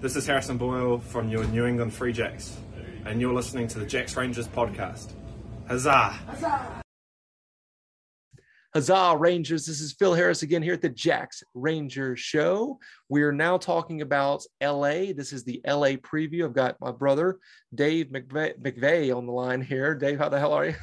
This is Harrison Boyle from your New England Free Jacks, and you're listening to the Jacks Rangers podcast. Huzzah! Huzzah! Huzzah, Rangers. This is Phil Harris again here at the Jacks Rangers Show. We are now talking about LA. This is the LA preview. I've got my brother, Dave McVeigh, on the line here. Dave, how the hell are you?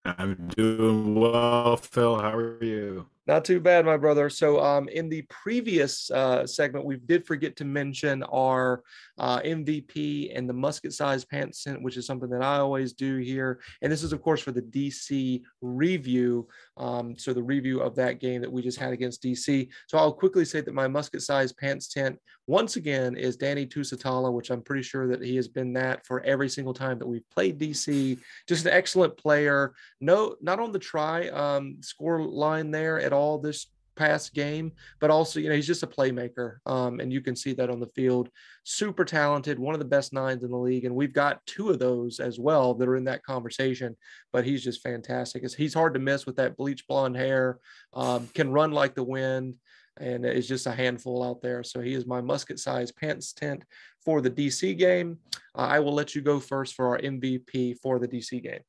I'm doing well, Phil. How are you? Not too bad, my brother. So in the previous segment, we did forget to mention our MVP and the musket-sized pants tent, which is something that I always do here. And this is, of course, for the DC review. So the review of that game that we just had against DC. So I'll quickly say that my musket-sized pants tent, once again, is Danny Tusitala, which I'm pretty sure that he has been that for every single time that we've played DC. Just an excellent player. No, not on the try score line there at all this past game, but also, he's just a playmaker. And you can see that on the field. Super talented, one of the best nines in the league. And we've got two of those as well that are in that conversation, but he's just fantastic. He's hard to miss with that bleach blonde hair, can run like the wind, and is just a handful out there. So he is my musket-sized pants tent for the DC game. I will let you go first for our MVP for the DC game.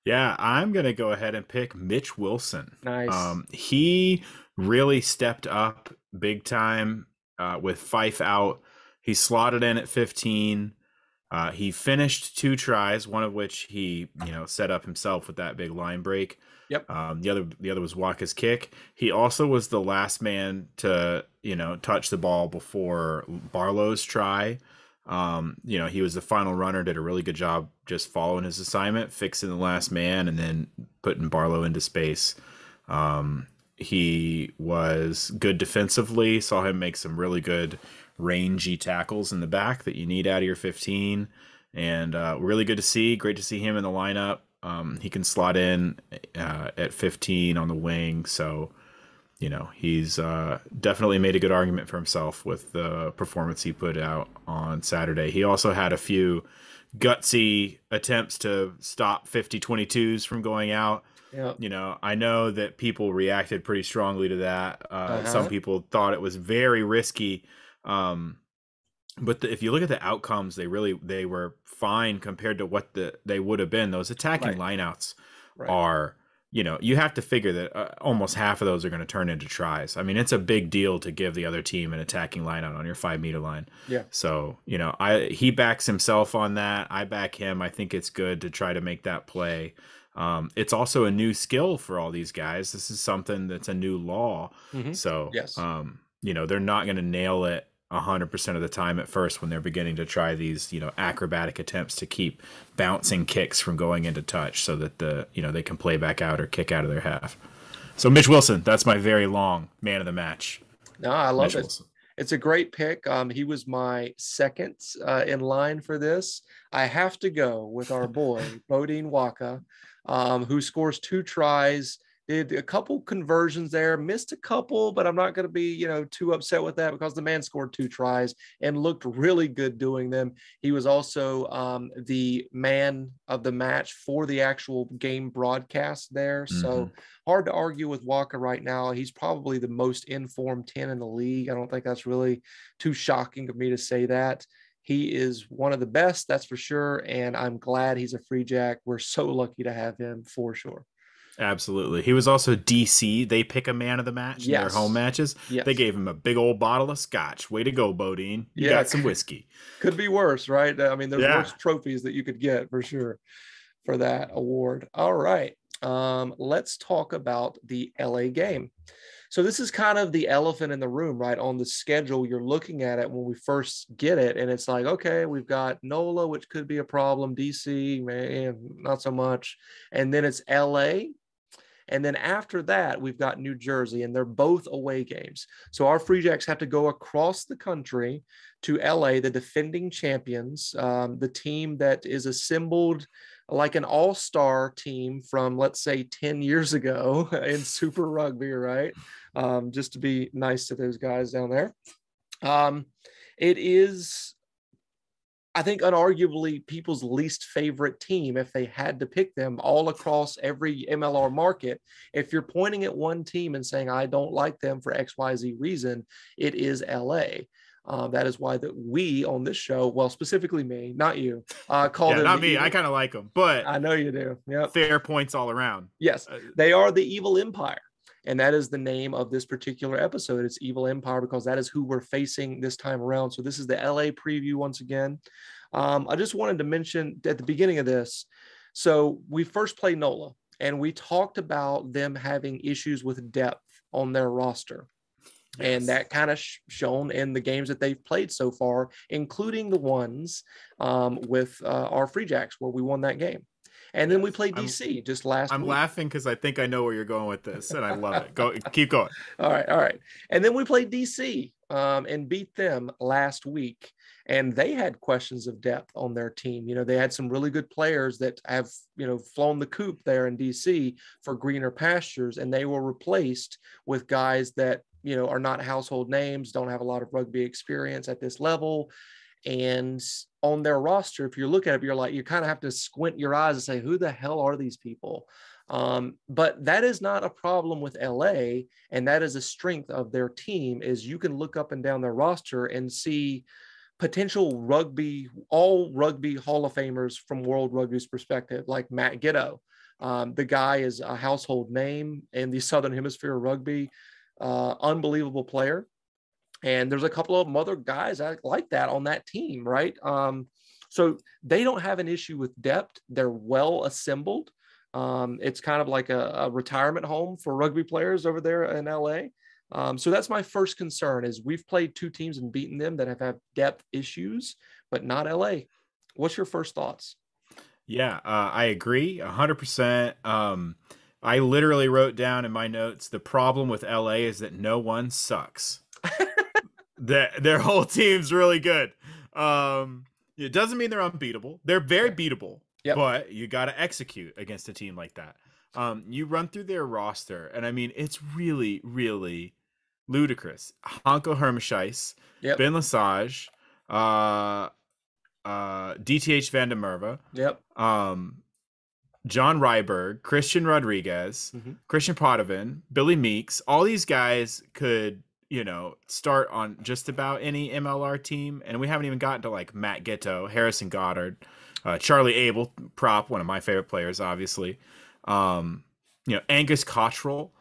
Yeah, I'm going to go ahead and pick Mitch Wilson. Nice. He really stepped up big time with Fife out. He slotted in at 15. He finished 2 tries, one of which he, set up himself with that big line break. Yep. The other was Waka's kick. He also was the last man to, touch the ball before Barlow's try. He was the final runner, did a really good job just following his assignment, fixing the last man, and then putting Barlow into space. He was good defensively, saw him make some really good rangy tackles in the back that you need out of your 15, and really good to see. Great to see him in the lineup. He can slot in at 15 on the wing, so he's definitely made a good argument for himself with the performance he put out on Saturday. He also had a few gutsy attempts to stop 50-22s from going out. Yep. I know that people reacted pretty strongly to that. Some people thought it was very risky. But if you look at the outcomes, they were fine compared to what they would have been. Those attacking lineouts are, you have to figure that almost half of those are going to turn into tries. I mean, it's a big deal to give the other team an attacking lineout on your 5-meter line. Yeah. So, he backs himself on that. I back him. I think it's good to try to make that play. It's also a new skill for all these guys. This is something that's a new law. Mm-hmm. So, yes. They're not going to nail it 100% of the time at first when they're beginning to try these, acrobatic attempts to keep bouncing kicks from going into touch so that they can play back out or kick out of their half. So Mitch Wilson, that's my very long man of the match. No, I love Mitch it. Wilson. It's a great pick. He was my second in line for this. I have to go with our boy, Bodine Waka, who scores 2 tries, did a couple conversions there, missed a couple, but I'm not going to be, too upset with that because the man scored 2 tries and looked really good doing them. He was also the man of the match for the actual game broadcast there. Mm-hmm. So hard to argue with Walker right now. He's probably the most informed 10 in the league. I don't think that's really too shocking of me to say that. He is one of the best, that's for sure. And I'm glad he's a free jack. We're so lucky to have him for sure. Absolutely. He was also DC. They pick a man of the match in their home matches. Yes. They gave him a big old bottle of scotch. Way to go, Bodine. You got some whiskey. Could be worse, right? I mean, there's worse trophies that you could get for sure for that award. All right. Let's talk about the LA game. So this is kind of the elephant in the room, right? On the schedule, you're looking at it when we first get it, and it's like, okay, we've got NOLA, which could be a problem. DC, man, not so much. And then it's LA. And then after that, we've got New Jersey, and they're both away games. So our Free Jacks have to go across the country to LA, the defending champions, the team that is assembled like an all-star team from, let's say, 10 years ago in Super Rugby, right? Just to be nice to those guys down there. It is, I think, unarguably people's least favorite team if they had to pick them all across every MLR market. If you're pointing at one team and saying, I don't like them for XYZ reason, it is LA. That is why that we on this show, well, specifically me, not you, call them not the me. evil. I kind of like them, but I know you do. Yep. fair points all around. Yes, they are the evil empire. And that is the name of this particular episode. It's Evil Empire because that is who we're facing this time around. So this is the LA preview once again. I just wanted to mention at the beginning of this. So we first played NOLA and we talked about them having issues with depth on their roster. Yes. And that kind of shown in the games that they've played so far, including the ones with our Free Jacks where we won that game. And then we played DC just last week. I'm laughing because I think I know where you're going with this, and I love it. Keep going. All right. And then we played DC and beat them last week. And they had questions of depth on their team. You know, they had some really good players that have, you know, flown the coop there in DC for greener pastures. And they were replaced with guys that, you know, are not household names, don't have a lot of rugby experience at this level. And on their roster, if you're looking at it, you're like, you kind of have to squint your eyes and say, who the hell are these people? But that is not a problem with LA. And that is a strength of their team is you can look up and down their roster and see potential all rugby Hall of Famers from World Rugby's perspective, like Matt Giddo. The guy is a household name in the Southern Hemisphere of rugby, unbelievable player. And there's a couple of other guys like that on that team, right? So they don't have an issue with depth. They're well assembled. It's kind of like a retirement home for rugby players over there in LA. So that's my first concern is we've played two teams and beaten them that have had depth issues, but not LA. What's your first thoughts? Yeah, I agree 100%. I literally wrote down in my notes, the problem with LA is that no one sucks. Their whole team's really good. It doesn't mean they're unbeatable. They're very beatable, but you got to execute against a team like that. You run through their roster, and I mean, it's really, really ludicrous. Hanko Hermeshuis, Ben Lesage, DTH Van der Merwe, John Ryberg, Christian Rodriguez, Christian Potvin, Billy Meeks. All these guys could, you know, start on just about any MLR team. And we haven't even gotten to like Matt Ghetto, Harrison Goddard, Charlie Abel, prop, one of my favorite players, obviously. You know, Angus Cottrell.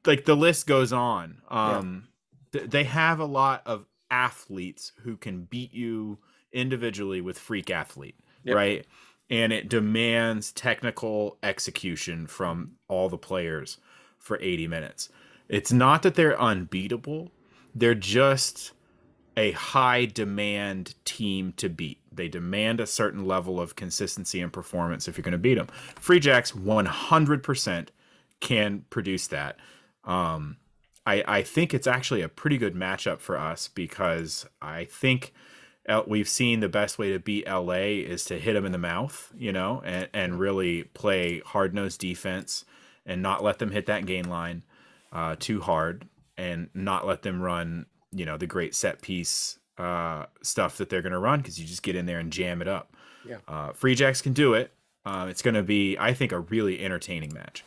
Like the list goes on. They have a lot of athletes who can beat you individually with freak athlete, right? And it demands technical execution from all the players for 80 minutes. It's not that they're unbeatable. They're just a high demand team to beat. They demand a certain level of consistency and performance if you're going to beat them. Free Jacks 100% can produce that. I think it's actually a pretty good matchup for us because I think we've seen the best way to beat LA is to hit them in the mouth, you know, and really play hard-nosed defense and not let them hit that gain line too hard and not let them run, you know, the great set piece stuff that they're going to run because you just get in there and jam it up. Free Jacks can do it. It's going to be, I think, a really entertaining match.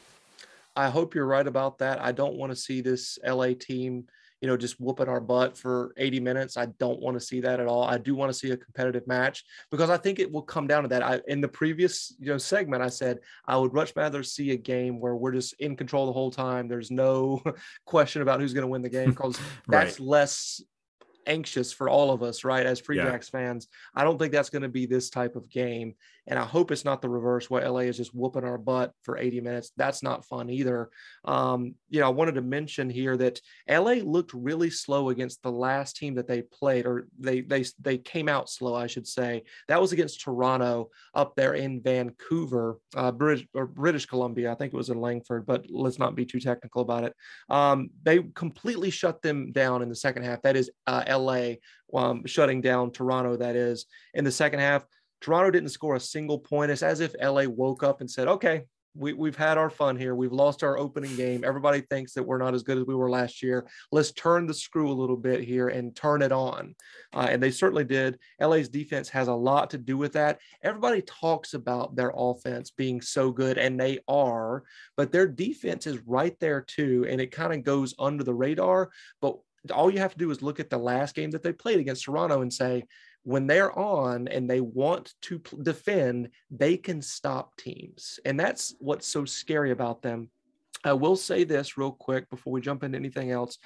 I hope you're right about that. I don't want to see this LA team, you know, just whooping our butt for 80 minutes. I don't want to see that at all. I do want to see a competitive match because I think it will come down to that. In the previous, you know, segment, I said I would much rather see a game where we're just in control the whole time. There's no question about who's going to win the game because that's less anxious for all of us, right? As Free Jacks fans, I don't think that's going to be this type of game. And I hope it's not the reverse where LA is just whooping our butt for 80 minutes. That's not fun either. You know, I wanted to mention here that LA looked really slow against the last team that they played, or they came out slow, I should say. That was against Toronto up there in Vancouver, British Columbia. I think it was in Langford, but let's not be too technical about it. They completely shut them down in the second half. That is LA shutting down Toronto, that is. In the second half, Toronto didn't score a single point. It's as if LA woke up and said, okay, we've had our fun here. We've lost our opening game. Everybody thinks that we're not as good as we were last year. Let's turn the screw a little bit here and turn it on. And they certainly did. LA's defense has a lot to do with that. Everybody talks about their offense being so good, and they are, but their defense is right there too. And it kind of goes under the radar. But all you have to do is look at the last game that they played against Toronto and say, when they're on and they want to defend, they can stop teams. And that's what's so scary about them. I will say this real quick before we jump into anything else.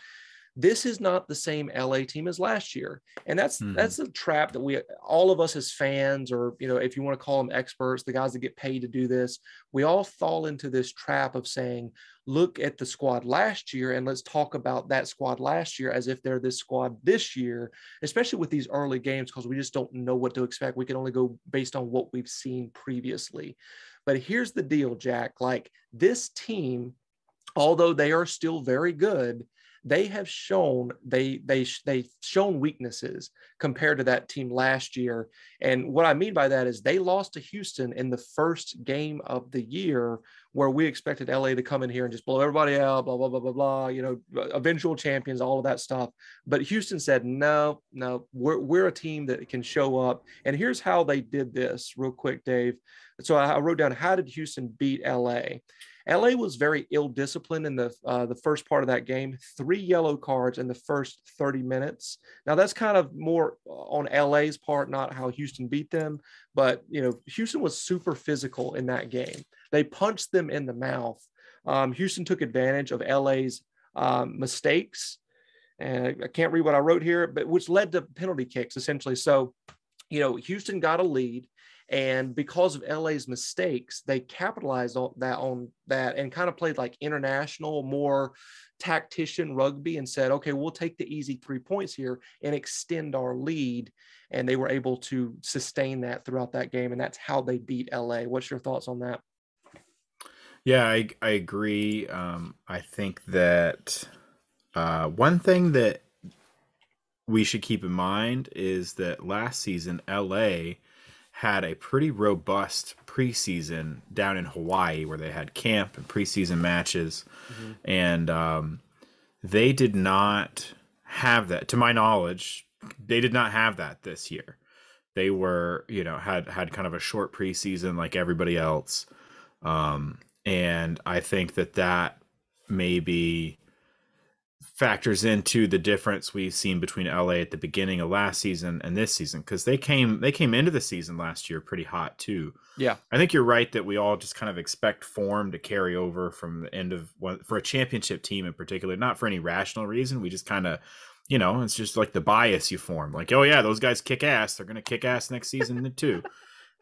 This is not the same LA team as last year. And that's a trap that we, all of us as fans, or, you know, if you want to call them experts, the guys that get paid to do this, we all fall into this trap of saying, look at the squad last year and let's talk about that squad last year as if they're this squad this year, especially with these early games, because we just don't know what to expect. We can only go based on what we've seen previously. But here's the deal, Jack, like this team, although they are still very good, they have shown they've shown weaknesses compared to that team last year. And what I mean by that is they lost to Houston in the first game of the year, where we expected LA to come in here and just blow everybody out, blah, blah, blah, blah, blah, you know, eventual champions, all of that stuff. But Houston said, no, we're a team that can show up. And here's how they did this real quick, Dave. So I wrote down, how did Houston beat LA? LA was very ill-disciplined in the first part of that game. 3 yellow cards in the first 30 minutes. Now that's kind of more on LA's part, not how Houston beat them. But you know, Houston was super physical in that game. They punched them in the mouth. Houston took advantage of LA's mistakes, and I can't read what I wrote here, but which led to penalty kicks essentially. So, you know, Houston got a lead. And because of LA's mistakes, they capitalized on that and kind of played like international, more tactician rugby, and said, okay, we'll take the easy 3 points here and extend our lead. And they were able to sustain that throughout that game. And that's how they beat LA. What's your thoughts on that? Yeah, I agree. I think that one thing that we should keep in mind is that last season, LA had a pretty robust preseason down in Hawaii, where they had camp and preseason matches. And they did not have that, to my knowledge. They did not have that this year. They were, you know, had kind of a short preseason like everybody else. And I think that maybe factors into the difference we've seen between LA at the beginning of last season and this season, because they came into the season last year pretty hot too. Yeah, I think you're right that we all just kind of expect form to carry over from the end of one for a championship team in particular, not for any rational reason. We just kind of, you know, it's just like the bias you form, like, oh yeah, those guys kick ass, they're gonna kick ass next season too.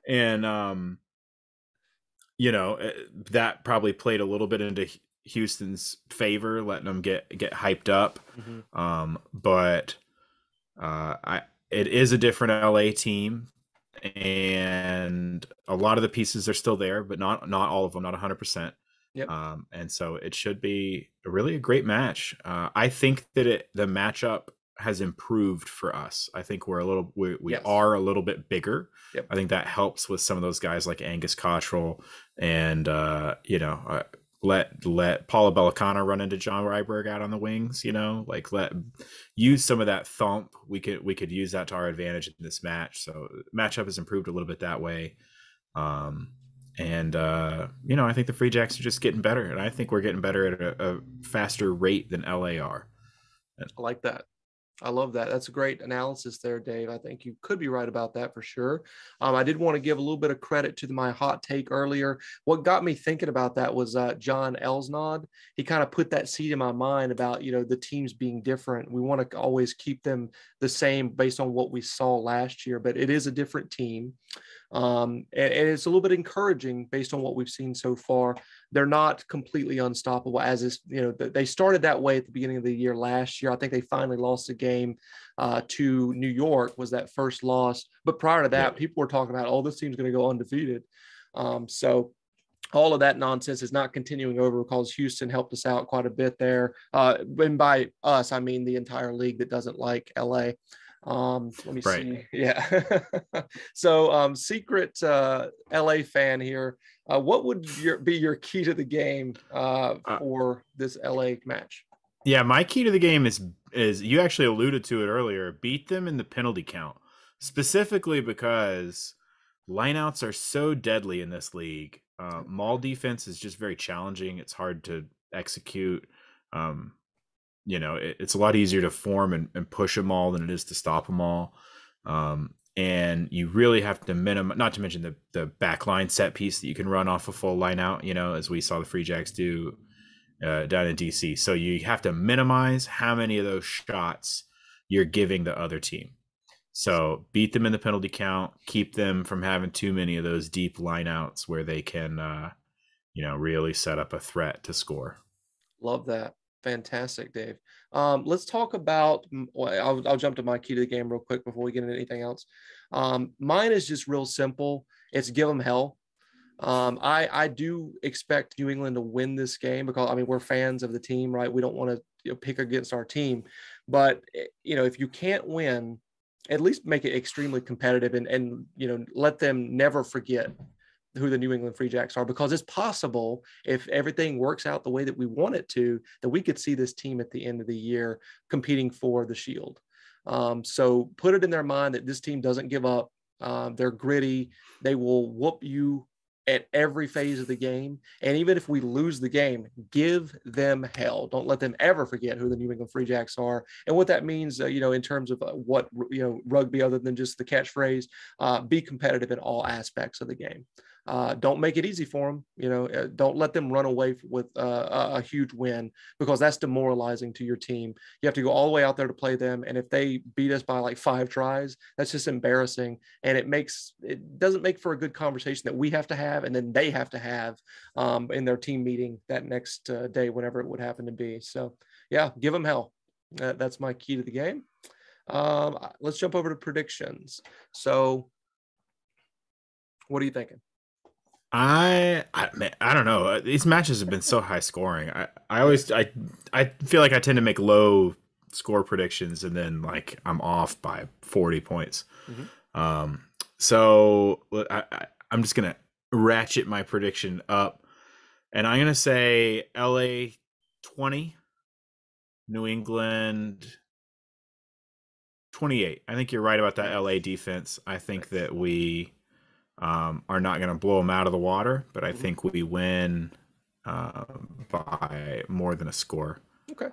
And you know, that probably played a little bit into Houston's favor, letting them get hyped up. But it is a different LA team, and a lot of the pieces are still there, but not all of them, not 100%. Yep. And so it should be really a great match. I think that the matchup has improved for us. I think we Yes. are a little bit bigger. Yep. I think that helps with some of those guys like Angus Cottrell and you know, let Paula Bellicano run into John Ryberg out on the wings, you know, like use some of that thump. We could use that to our advantage in this match. So matchup has improved a little bit that way. And you know, I think the Free Jacks are just getting better, and I think we're getting better at a faster rate than LA are. I like that. I love that. That's a great analysis there, Dave. I think you could be right about that for sure. I did want to give a little bit of credit to my hot take earlier. What got me thinking about that was John Elsnod. He kind of put that seed in my mind about, you know, the teams being different. We want to always keep them the same based on what we saw last year, but it is a different team. And it's a little bit encouraging based on what we've seen so far. They're not completely unstoppable, as is, you know, they started that way at the beginning of the year last year. I think they finally lost a game to New York, was that first loss. But prior to that, people were talking about, oh, this team's going to go undefeated. So all of that nonsense is not continuing over, because Houston helped us out quite a bit there. And by us, I mean the entire league that doesn't like LA. Let me see. Yeah. So secret LA fan here. What would be your key to the game for this LA match? Yeah, my key to the game is you actually alluded to it earlier. Beat them in the penalty count, specifically because lineouts are so deadly in this league. Maul defense is just very challenging. It's hard to execute. it's a lot easier to form and push them all than it is to stop them all. And you really have to minimize, not to mention the backline set piece that you can run off a full line out, as we saw the Free Jacks do down in DC. So you have to minimize how many of those shots you're giving the other team. So beat them in the penalty count, keep them from having too many of those deep lineouts where they can, really set up a threat to score. Love that. Fantastic, Dave. Let's talk about, I'll jump to my key to the game real quick before we get into anything else. Mine is just real simple. It's give them hell. I do expect New England to win this game because, we're fans of the team, right? We don't want to pick against our team. But, if you can't win, at least make it extremely competitive and let them never forget who the New England Free Jacks are, because it's possible, if everything works out the way that we want it to, that we could see this team at the end of the year competing for the Shield. So put it in their mind that this team doesn't give up. They're gritty. They will whoop you at every phase of the game. And even if we lose the game, give them hell. Don't let them ever forget who the New England Free Jacks are. And what that means, in terms of what, rugby, other than just the catchphrase, be competitive in all aspects of the game. Don't make it easy for them. Don't let them run away with a huge win, because that's demoralizing to your team. You have to go all the way out there to play them. And if they beat us by like 5 tries, that's just embarrassing. And it doesn't make for a good conversation that we have to have, and then they have to have in their team meeting that next day, whenever it would happen to be. So yeah, give them hell. That's my key to the game. Let's jump over to predictions. So what are you thinking? I don't know. These matches have been so high scoring. I feel like I tend to make low score predictions, and then like I'm off by 40 points. Mm-hmm. So I'm just gonna ratchet my prediction up, and I'm gonna say LA 20, New England 28. I think you're right about that LA defense. I think that we are not going to blow them out of the water, but I think we win by more than a score. Okay.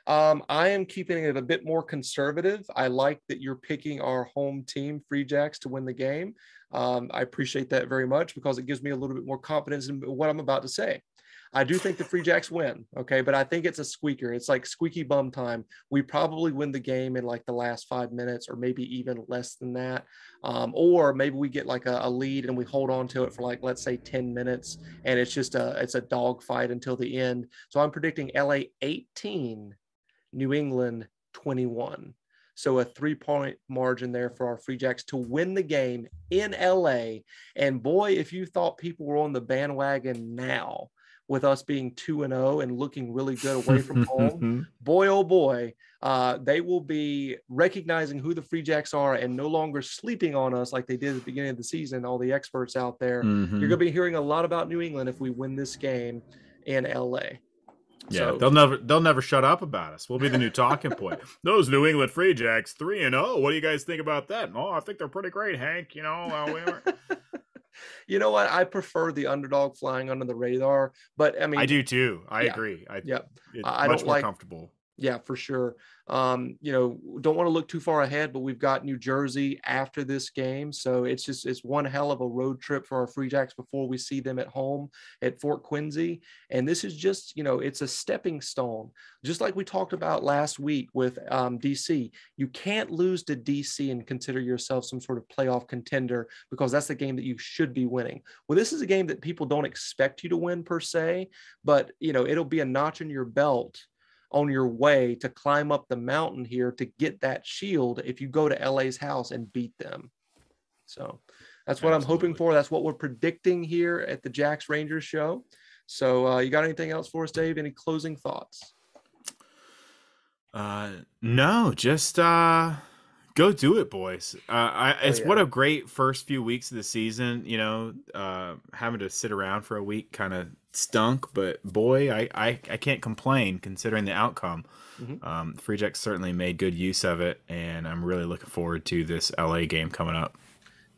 I am keeping it a bit more conservative. I like that you're picking our home team, Free Jacks, to win the game. I appreciate that very much, because it gives me a little bit more confidence in what I'm about to say. I do think the Free Jacks win, okay, but I think it's a squeaker. It's like squeaky bum time. We probably win the game in like the last 5 minutes, or maybe even less than that. Or maybe we get like a lead and we hold on to it for like, let's say 10 minutes, and it's a dog fight until the end. So I'm predicting LA 18, New England 21. So a 3-point margin there for our Free Jacks to win the game in LA. And boy, if you thought people were on the bandwagon now, with us being 2-0 and looking really good away from home, boy, oh boy, they will be recognizing who the Free Jacks are and no longer sleeping on us like they did at the beginning of the season. All the experts out there, you're going to be hearing a lot about New England if we win this game in LA. Yeah, so, they'll never shut up about us. We'll be the new talking point. Those New England Free Jacks 3-0. What do you guys think about that? Oh, I think they're pretty great, Hank. We were. You know what? I prefer the underdog flying under the radar, but I do too. I agree. I much more comfortable. Yeah, for sure. Don't want to look too far ahead, but we've got New Jersey after this game. So it's one hell of a road trip for our Free Jacks before we see them at home at Fort Quincy. And this is just, it's a stepping stone. Just like we talked about last week with DC, you can't lose to DC and consider yourself some sort of playoff contender, because that's the game that you should be winning. Well, this is a game that people don't expect you to win per se, but, it'll be a notch in your belt on your way to climb up the mountain here to get that shield if you go to LA's house and beat them. So that's what I'm hoping for. That's what we're predicting here at the Jacks Rangers show. So you got anything else for us, Dave? Any closing thoughts? No, just go do it, boys. What a great first few weeks of the season. Having to sit around for a week kind of stunk, but boy, I can't complain considering the outcome. Free Jacks certainly made good use of it, and I'm really looking forward to this LA game coming up.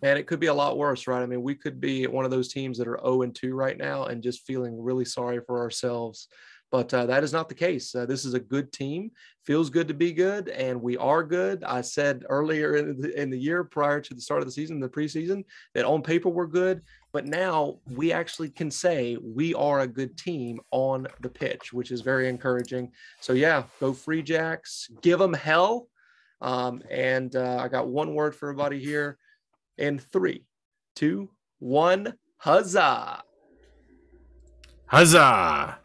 And it could be a lot worse, right? I mean, we could be one of those teams that are 0-2 right now and just feeling really sorry for ourselves But that is not the case. This is a good team. Feels good to be good, and we are good. I said earlier in the year, prior to the start of the season, the preseason, that on paper we're good. But now we actually can say we are a good team on the pitch, which is very encouraging. So, yeah, go Free Jacks. Give them hell. And I got one word for everybody here. In 3, 2, 1, huzzah! Huzzah!